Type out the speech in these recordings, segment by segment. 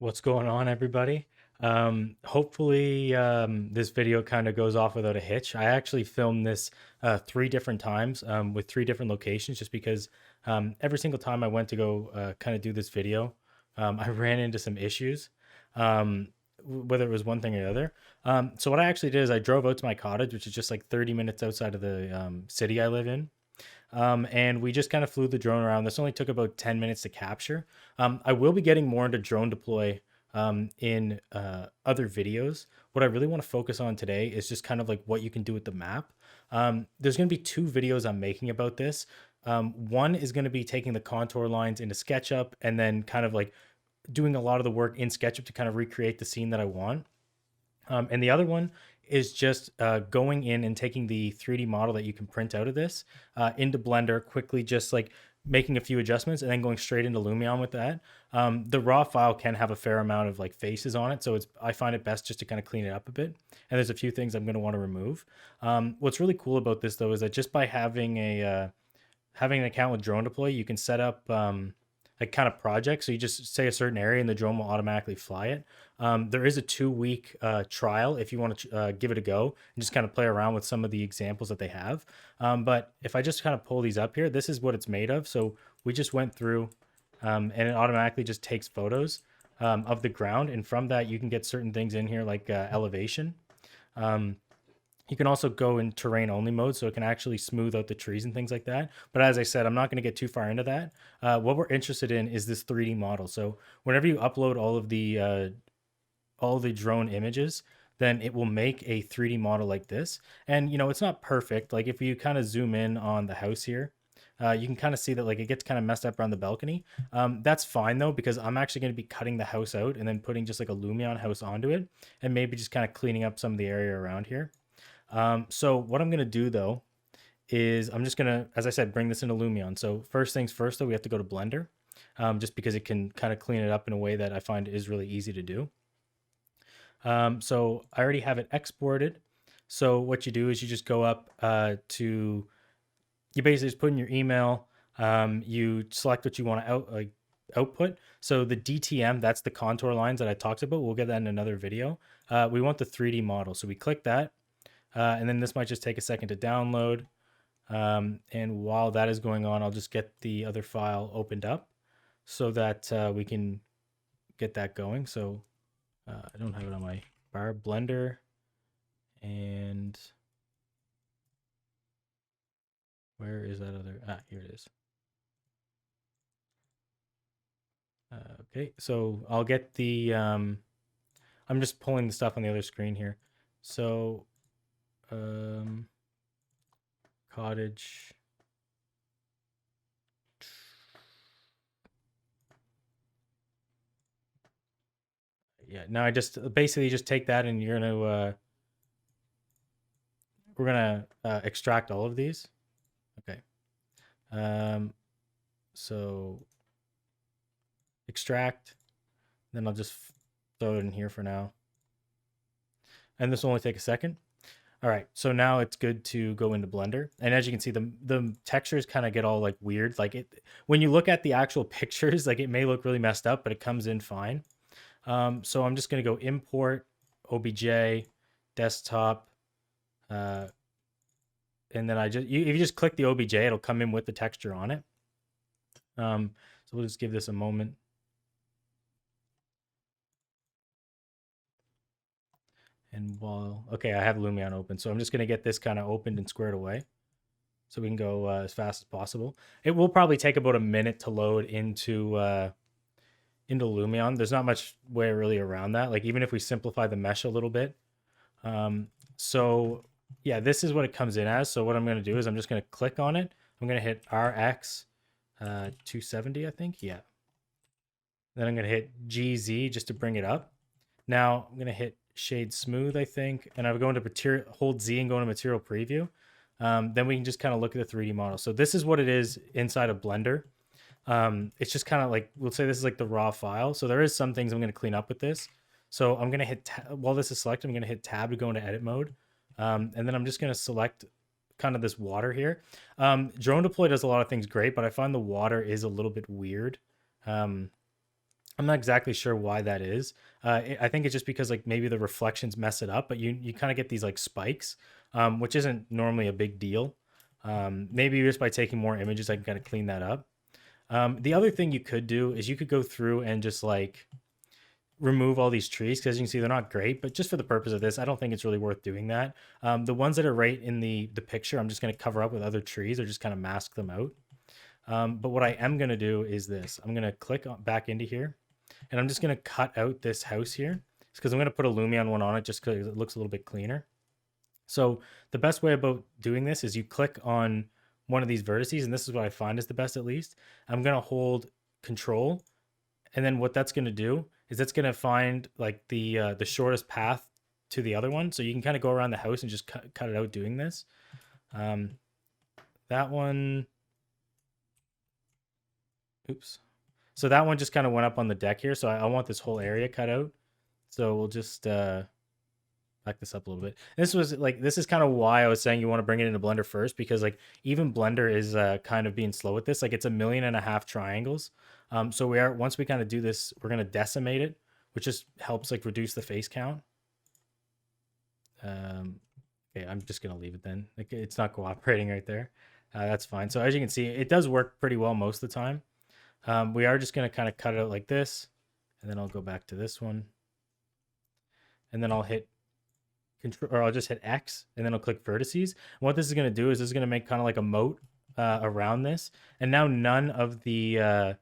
What's going on, everybody? Hopefully, this video kind of goes off without a hitch. I actually filmed this three different times with three different locations just because every single time I went to go kind of do this video, I ran into some issues, um, whether it was one thing or the other. So, what I actually did is I drove out to my cottage, which is just like 30 minutes outside of the city I live in. And we just kind of flew the drone around. This only took about 10 minutes to capture. I will be getting more into drone deploy in other videos. What I really want to focus on today is just kind of like what you can do with the map. There's going to be two videos I'm making about this. One is going to be taking the contour lines into SketchUp and then kind of like doing a lot of the work in SketchUp to kind of recreate the scene that I want. And the other one is just going in and taking the 3D model that you can print out of this into Blender, quickly just like making a few adjustments and then going straight into Lumion with that. The raw file can have a fair amount of like faces on it, so I find it best just to kind of clean it up a bit. And there's a few things I'm going to want to remove. What's really cool about this though is that just by having an account with Drone Deploy, you can set up like kind of projects. So you just say a certain area and the drone will automatically fly it. There is a 2 week trial if you want to give it a go and just kind of play around with some of the examples that they have. But if I just kind of pull these up here, this is what it's made of. So we just went through and it automatically just takes photos of the ground. And from that, you can get certain things in here like elevation. Um, you can also go in terrain only mode, so it can actually smooth out the trees and things like that. But as I said, I'm not going to get too far into that. What we're interested in is this 3D model. So whenever you upload all the drone images, then it will make a 3D model like this. And it's not perfect. Like if you kind of zoom in on the house here, you can kind of see that like it gets kind of messed up around the balcony. That's fine though, because I'm actually going to be cutting the house out and then putting just like a Lumion house onto it, and maybe just kind of cleaning up some of the area around here. So what I'm going to do though is I'm just going to, as I said, bring this into Lumion. So first things first though, we have to go to Blender, just because it can kind of clean it up in a way that I find is really easy to do. So I already have it exported. So what you do is you just go up you basically just put in your email, you select what you want to output. So the DTM, that's the contour lines that I talked about. We'll get that in another video. We want the 3D model. So we click that. And then this might just take a second to download. And while that is going on, I'll just get the other file opened up so that we can get that going. So I don't have it on my bar. Blender, and where is that other? Here it is. Okay, so I'll get the, I'm just pulling the stuff on the other screen here. So cottage. Yeah, now I just basically just take that and you're gonna we're gonna extract all of these. Okay. So extract, then I'll just throw it in here for now. And this will only take a second. All right, so now it's good to go into Blender. And as you can see, the textures kind of get all like weird. Like when you look at the actual pictures, like it may look really messed up, but it comes in fine. So I'm just gonna go import OBJ, desktop, and then if you just click the OBJ, it'll come in with the texture on it. So we'll just give this a moment. And okay, I have Lumion open, so I'm just gonna get this kind of opened and squared away so we can go as fast as possible. It will probably take about a minute to load into Lumion. There's not much way really around that. Like even if we simplify the mesh a little bit. So yeah, this is what it comes in as. So what I'm going to do is I'm just going to click on it. I'm going to hit RX 270, I think. Yeah. Then I'm going to hit GZ just to bring it up. Now I'm going to hit shade smooth, I think. And I'm going to material, hold Z and go into material preview. Then we can just kind of look at the 3D model. So this is what it is inside of Blender. It's just kind of like, we'll say this is like the raw file. So there is some things I'm going to clean up with this. So I'm going to hit, while this is selected, I'm going to hit tab to go into edit mode. And then I'm just going to select kind of this water here. Drone Deploy does a lot of things great, but I find the water is a little bit weird. I'm not exactly sure why that is. I think it's just because like maybe the reflections mess it up, but you kind of get these like spikes, which isn't normally a big deal. Maybe just by taking more images, I can kind of clean that up. The other thing you could do is you could go through and just like remove all these trees because you can see they're not great, but just for the purpose of this, I don't think it's really worth doing that. The ones that are right in the picture, I'm just going to cover up with other trees or just kind of mask them out. But what I am going to do is this. I'm going to click back into here, and I'm just going to cut out this house here because I'm going to put a Lumion one on it just because it looks a little bit cleaner. So the best way about doing this is you click on one of these vertices, and this is what I find is the best at least. I'm going to hold Control, and then what that's going to do is that's going to find like the shortest path to the other one. So you can kind of go around the house and just cut it out doing this. That one, oops. So that one just kind of went up on the deck here. So I want this whole area cut out. So we'll just back this up a little bit. This is kind of why I was saying you want to bring it into Blender first, because like even Blender is kind of being slow with this. Like it's 1.5 million triangles. So once we kind of do this, we're gonna decimate it, which just helps like reduce the face count. Okay, I'm just gonna leave it then. Like it's not cooperating right there. That's fine. So as you can see, it does work pretty well most of the time. We are just gonna kind of cut it out like this, and then I'll go back to this one, and then I'll hit Control, or I'll just hit X, and then I'll click vertices. And what this is gonna do is this is gonna make kind of like a moat around this, and now none of the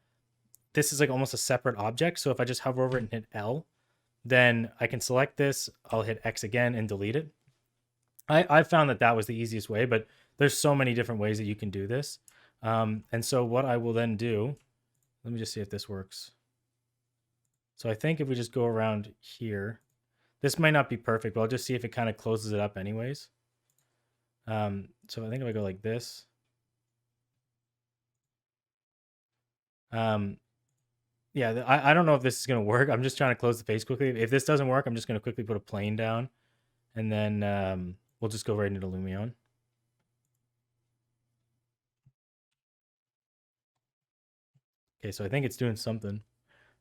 this is like almost a separate object. So if I just hover over it and hit L, then I can select this. I'll hit X again and delete it. I found that was the easiest way, but there's so many different ways that you can do this. And so what I will then do, let me just see if this works. So I think if we just go around here, this might not be perfect, but I'll just see if it kind of closes it up anyways. So I think if I go like this, yeah, I don't know if this is going to work. I'm just trying to close the face quickly. If this doesn't work, I'm just going to quickly put a plane down, and then we'll just go right into Lumion. Okay, so I think it's doing something.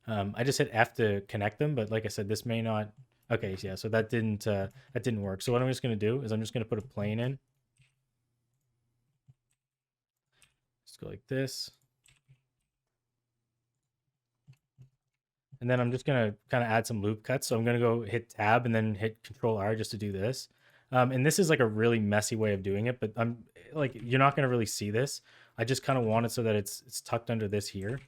I just hit F to connect them, but like I said, this may not. Okay, yeah, so that didn't work. So what I'm just going to do is I'm just going to put a plane in. Just go like this. And then I'm just going to kind of add some loop cuts. So I'm going to go hit tab and then hit Control R just to do this. And this is like a really messy way of doing it, but I'm like, you're not going to really see this. I just kind of want it so that it's tucked under this here.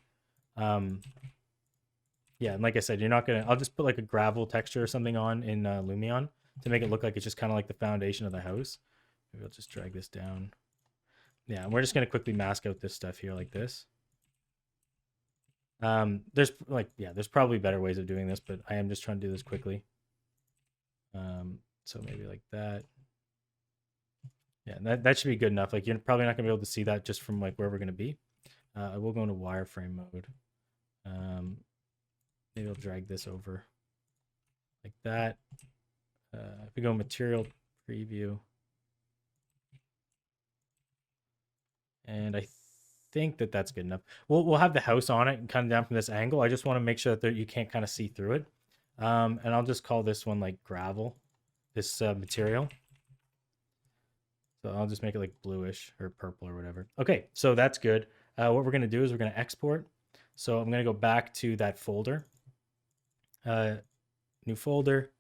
Yeah, and like I said, you're not going to, I'll just put like a gravel texture or something on in Lumion to make it look like it's just kind of like the foundation of the house. Maybe I'll just drag this down. Yeah, and we're just going to quickly mask out this stuff here like this. There's probably better ways of doing this, but I am just trying to do this quickly. So maybe like that. Yeah, that should be good enough. Like you're probably not gonna be able to see that just from like where we're gonna be. I will go into wireframe mode. Maybe I'll drag this over like that. If we go material preview, and I think that's good enough. We'll have the house on it and kind of down from this angle. I just want to make sure that you can't kind of see through it. And I'll just call this one like gravel, this material. So I'll just make it like bluish or purple or whatever. Okay, so that's good. What we're going to do is we're going to export. So I'm going to go back to that folder. New folder.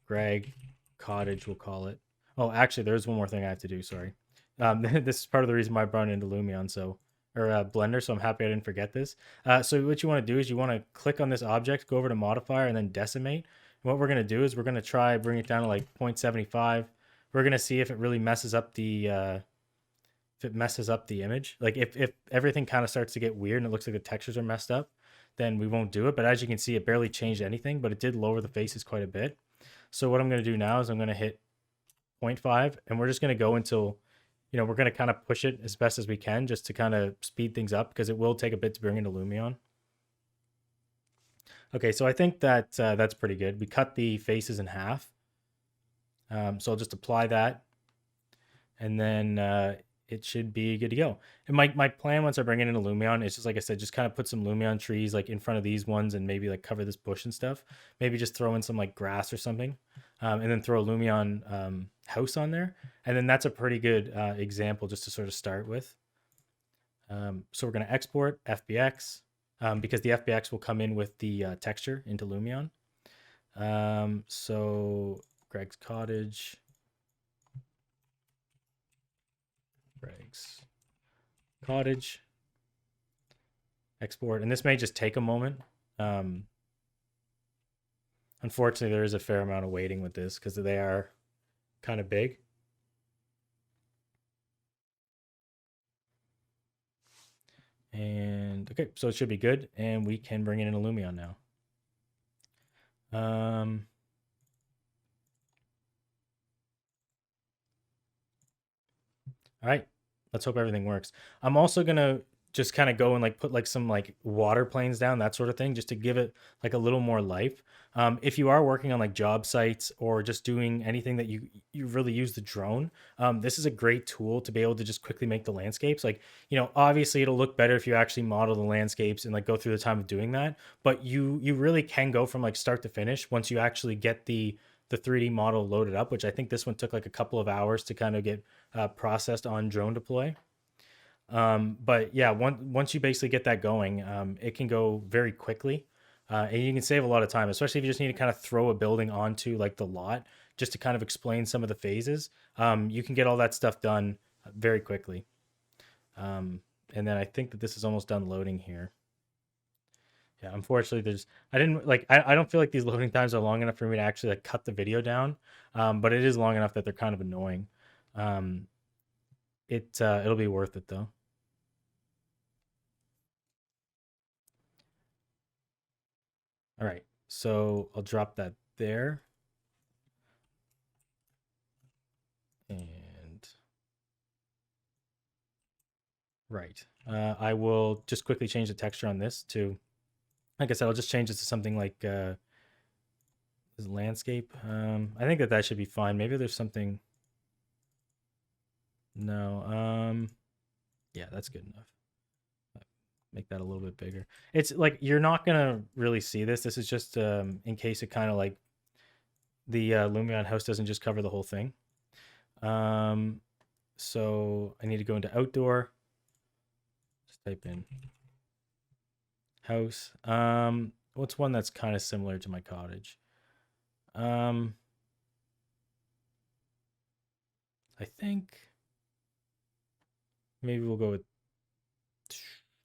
Greg Cottage, we'll call it. Oh, actually, there's one more thing I have to do. Sorry. This is part of the reason why I brought it into Lumion, Blender. So I'm happy I didn't forget this. So what you want to do is you want to click on this object, go over to Modifier, and then Decimate. And what we're going to do is we're going to try bring it down to like 0.75. We're going to see if it really messes up the image. Like if everything kind of starts to get weird and it looks like the textures are messed up, then we won't do it. But as you can see, it barely changed anything, but it did lower the faces quite a bit. So what I'm going to do now is I'm going to hit 0.5, and we're just going to go until, we're going to kind of push it as best as we can just to kind of speed things up because it will take a bit to bring into Lumion. Okay, so I think that that's pretty good. We cut the faces in half. So I'll just apply that. And then it should be good to go. And my plan once I bring it into Lumion is just like I said, just kind of put some Lumion trees like in front of these ones and maybe like cover this bush and stuff. Maybe just throw in some like grass or something, and then throw a Lumion house on there. And then that's a pretty good example just to sort of start with. So we're going to export FBX because the FBX will come in with the texture into Lumion. So Greg's Cottage. Greg's Cottage. Export. And this may just take a moment. Unfortunately, there is a fair amount of waiting with this because they are kind of big. And okay, so it should be good. And we can bring it into Lumion now. All right, let's hope everything works. I'm also gonna just kind of go and like put like some like water planes down, that sort of thing, just to give it like a little more life. If you are working on like job sites or just doing anything that you really use the drone, this is a great tool to be able to just quickly make the landscapes. Like, obviously it'll look better if you actually model the landscapes and like go through the time of doing that. But you really can go from like start to finish once you actually get the 3D model loaded up, which I think this one took like a couple of hours to kind of get processed on drone deploy. But yeah, once you basically get that going, it can go very quickly, and you can save a lot of time, especially if you just need to kind of throw a building onto like the lot just to kind of explain some of the phases. You can get all that stuff done very quickly. And then I think that this is almost done loading here. Yeah, unfortunately, I don't feel like these loading times are long enough for me to actually like cut the video down, but it is long enough that they're kind of annoying. Um, it'll be worth it though. All right, so I'll drop that there, and right, I will just quickly change the texture on this to, like I said, I'll just change it to something like this landscape. I think that should be fine. Maybe there's something. No. Yeah, that's good enough. Make that a little bit bigger. It's like you're not gonna really see this. This is just in case it kind of like the Lumion house doesn't just cover the whole thing. So I need to go into outdoor. Just type in house. What's one that's kind of similar to my cottage? I think maybe we'll go with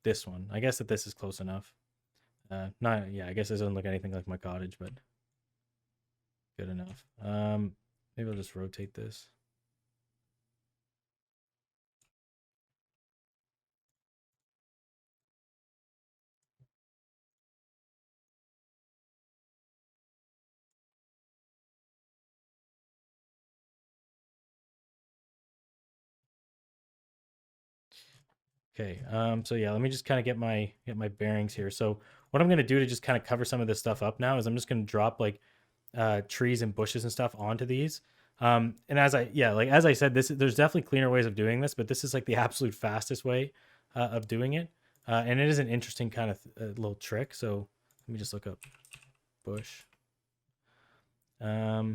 this one. I guess that this is close enough. Not, yeah, I guess it doesn't look anything like my cottage, but good enough. Maybe I'll just rotate this. Okay. So yeah, let me just kind of get my bearings here. So what I'm gonna do to just kind of cover some of this stuff up now is I'm just gonna drop like trees and bushes and stuff onto these. And as I said, there's definitely cleaner ways of doing this, but this is like the absolute fastest way of doing it. And it is an interesting kind of little trick. So let me just look up bush. Yeah,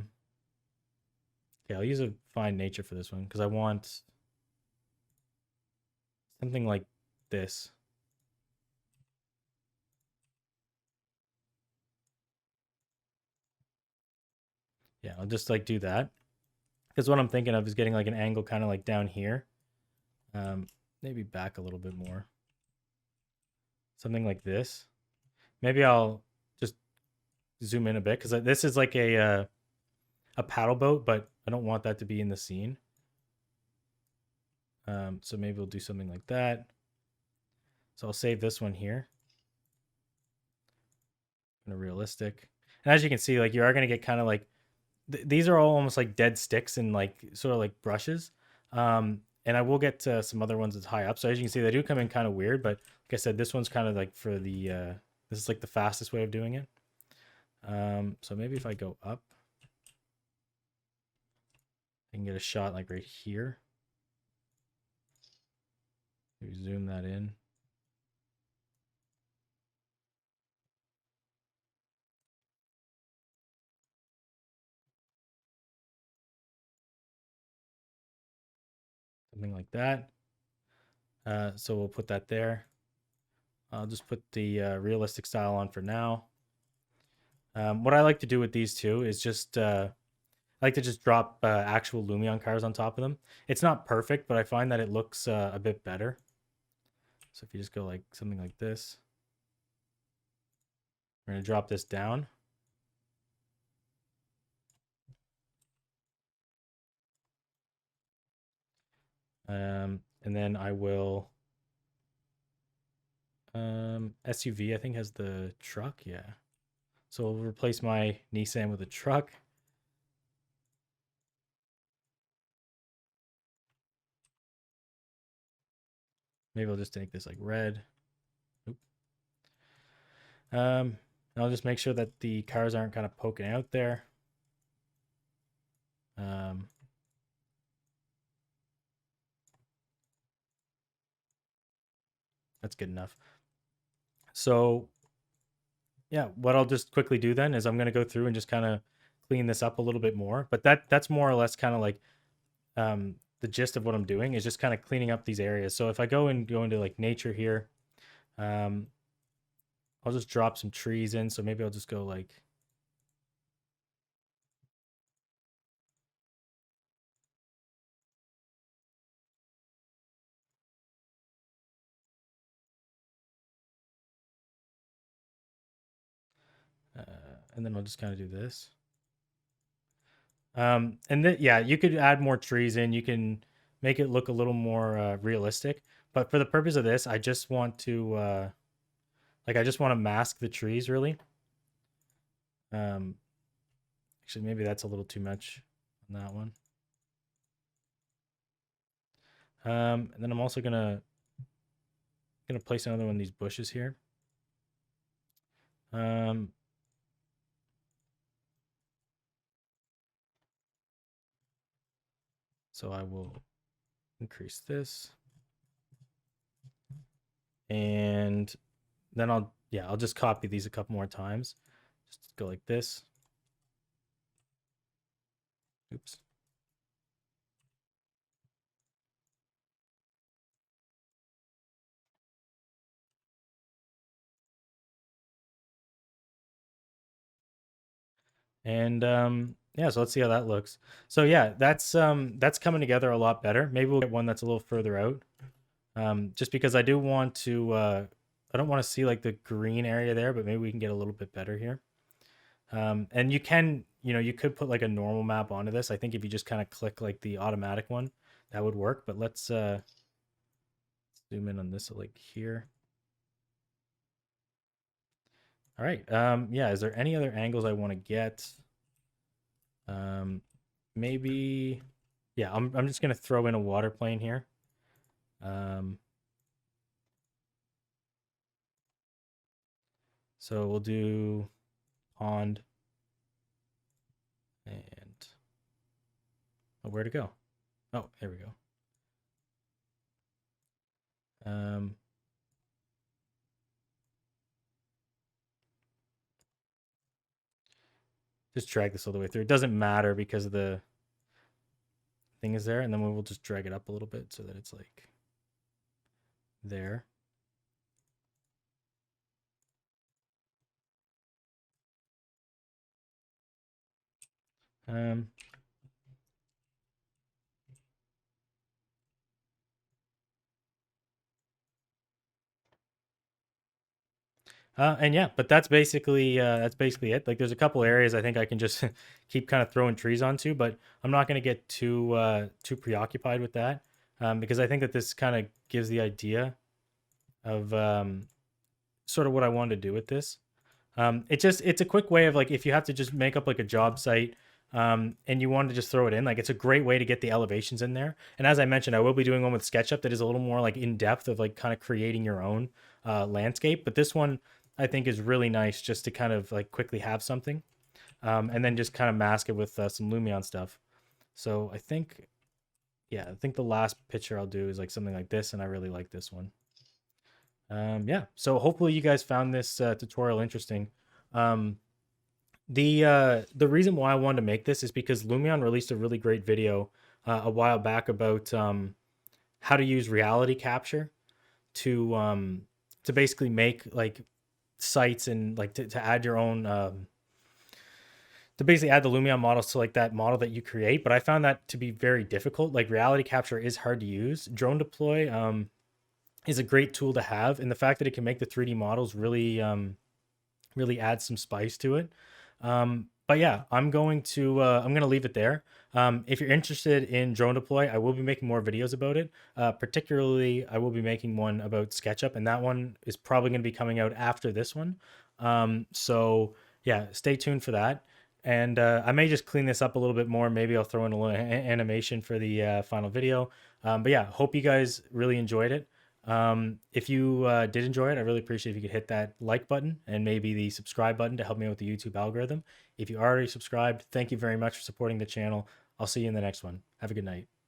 I'll use a fine nature for this one because I want something like this. Yeah, I'll just like do that because what I'm thinking of is getting like an angle kind of like down here. Maybe back a little bit more. Something like this. Maybe I'll just zoom in a bit because this is like a paddle boat, but I don't want that to be in the scene. So maybe we'll do something like that. So I'll save this one here. Kind of realistic. And as you can see, like you are going to get kind of like these are all almost like dead sticks and like sort of like brushes. And I will get to some other ones that's high up. So as you can see, they do come in kind of weird, but like I said, this one's kind of like for the this is like the fastest way of doing it. So maybe if I go up, I can get a shot like right here. Maybe zoom that in. Something like that. So we'll put that there. I'll just put the realistic style on for now. What I like to do with these two is just I like to just drop actual Lumion cars on top of them. It's not perfect, but I find that it looks a bit better. So if you just go like something like this, we're gonna drop this down. And then I will SUV I think has the truck, yeah. So we'll replace my Nissan with a truck. Maybe I'll just make this like red. Oop. And I'll just make sure that the cars aren't kind of poking out there. That's good enough. So yeah, what I'll just quickly do then is I'm going to go through and just kind of clean this up a little bit more. But that's more or less kind of like the gist of what I'm doing is just kind of cleaning up these areas. So if I go into like nature here, I'll just drop some trees in. So maybe I'll just go like and then I'll just kind of do this. And then yeah, you could add more trees in. You can make it look a little more realistic. But for the purpose of this, I just want to I just want to mask the trees really. Actually, maybe that's a little too much on that one. And then I'm also gonna place another one of these bushes here. So I will increase this, and then I'll just copy these a couple more times. Just go like this. Oops. And yeah, so let's see how that looks. So yeah, that's coming together a lot better. Maybe we'll get one that's a little further out. Just because I do want to I don't want to see like the green area there, but maybe we can get a little bit better here. And you can, you could put like a normal map onto this. I think if you just kind of click like the automatic one, that would work. But let's zoom in on this like here. All right. Yeah, is there any other angles I want to get? Maybe, yeah, I'm just gonna throw in a water plane here. So we'll do pond and where to go? Oh, there we go. Just drag this all the way through. It doesn't matter because the thing is there, and then we'll just drag it up a little bit so that it's like there. And yeah, but that's basically it. Like, there's a couple areas I think I can just keep kind of throwing trees onto, but I'm not going to get too preoccupied with that because I think that this kind of gives the idea of sort of what I wanted to do with this. It's a quick way of like if you have to just make up like a job site and you want to just throw it in, like it's a great way to get the elevations in there. And as I mentioned, I will be doing one with SketchUp that is a little more like in depth of like kind of creating your own landscape. But this one I think is really nice just to kind of like quickly have something and then just kind of mask it with some Lumion stuff. So I think, yeah, I think the last picture I'll do is like something like this, and I really like this one. Yeah, so hopefully you guys found this tutorial interesting. Um, the reason why I wanted to make this is because Lumion released a really great video a while back about how to use reality capture to basically make like sites and like to add your own to basically add the Lumion models to like that model that you create. But I found that to be very difficult. Like reality capture is hard to use. Drone deploy is a great tool to have, and the fact that it can make the 3D models really adds some spice to it. But yeah, I'm gonna leave it there. If you're interested in drone deploy, I will be making more videos about it. Particularly, I will be making one about SketchUp, and that one is probably going to be coming out after this one. So yeah, stay tuned for that. And I may just clean this up a little bit more. Maybe I'll throw in a little animation for the final video. But yeah, hope you guys really enjoyed it. If you did enjoy it, I really appreciate if you could hit that like button and maybe the subscribe button to help me out with the YouTube algorithm. If you already subscribed, thank you very much for supporting the channel. I'll see you in the next one. Have a good night.